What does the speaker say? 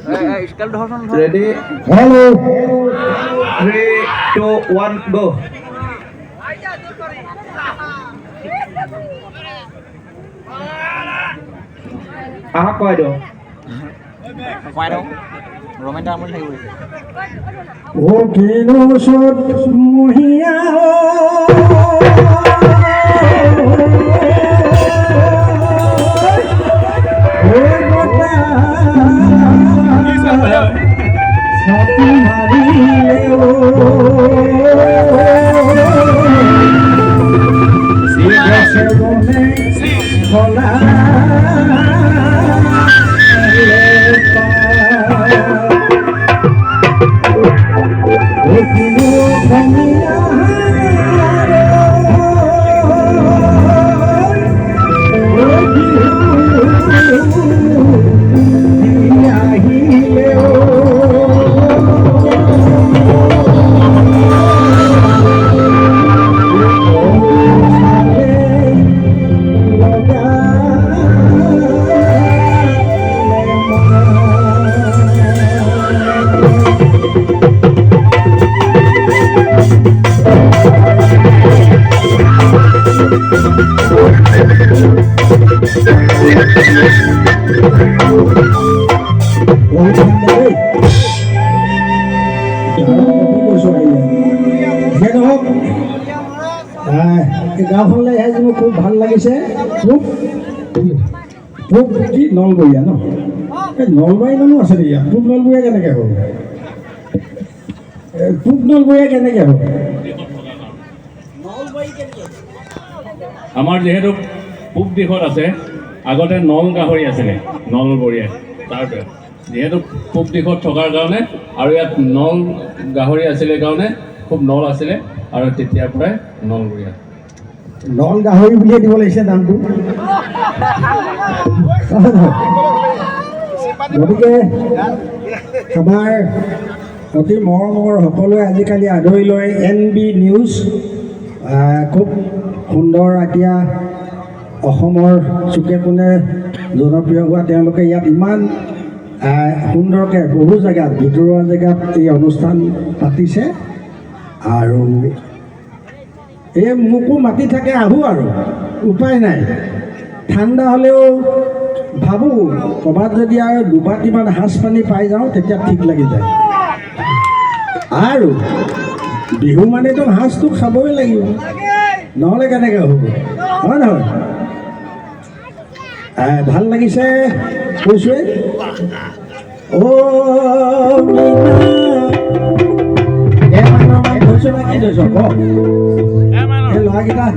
Ready? Hello. 3, 2, 1, go. Quay được. Quay đâu? Rồi mình đang muốn thấy gì? Ô kilo sốt muhia গাঁওখনলৈ আহি মোৰ খুব ভাল লাগিছে। পূব কি নলবৰীয়া ন? এই নলবাৰী মানুহ আছে নেকি ইয়াত? পূব নলবৰীয়া কেনেকৈ হ'ব? পূব নলবৰীয়া কেনেকৈ হ'ব? আমাৰ যিহেতু পূব দিশত আছে, আগতে নল গাহৰি আছিলে নলবৰীয়া, তাৰপৰা যিহেতু পূব দিশত থকাৰ কাৰণে আৰু ইয়াত নল গাহৰি আছিলে কাৰণে খুব নল আছিলে আৰু তেতিয়াৰ পৰাই নলবৰীয়া। নল গাহৰি বুলিয়ে দিব লাগিছে নামটো। গতিকে আমাৰ অতি মৰমৰ সকলোৱে আজিকালি আদৰি লয় NB নিউজ, খুব সুন্দৰ এতিয়া অসমৰ চুকে কোণে জনপ্ৰিয় হোৱা তেওঁলোকে ইয়াত ইমান সুন্দৰকৈ বহু জেগাত ভিতৰুৱা জেগাত এই অনুষ্ঠান পাতিছে আৰু এই মোকো মাতি থাকে, আহোঁ আৰু উপায় নাই। ঠাণ্ডা হ'লেও ভাবোঁ ক'ৰবাত যদি আৰু দুবাটিমান সাজ পানী পাই যাওঁ তেতিয়া ঠিক লাগি যায়। আৰু বিহু মানেতো সাজটো খাবই লাগিব, নহ'লে কেনেকৈ হ'ব, হয় নহয়? ভাল লাগিছে কৈছোৱে। ল'ৰাকেইটা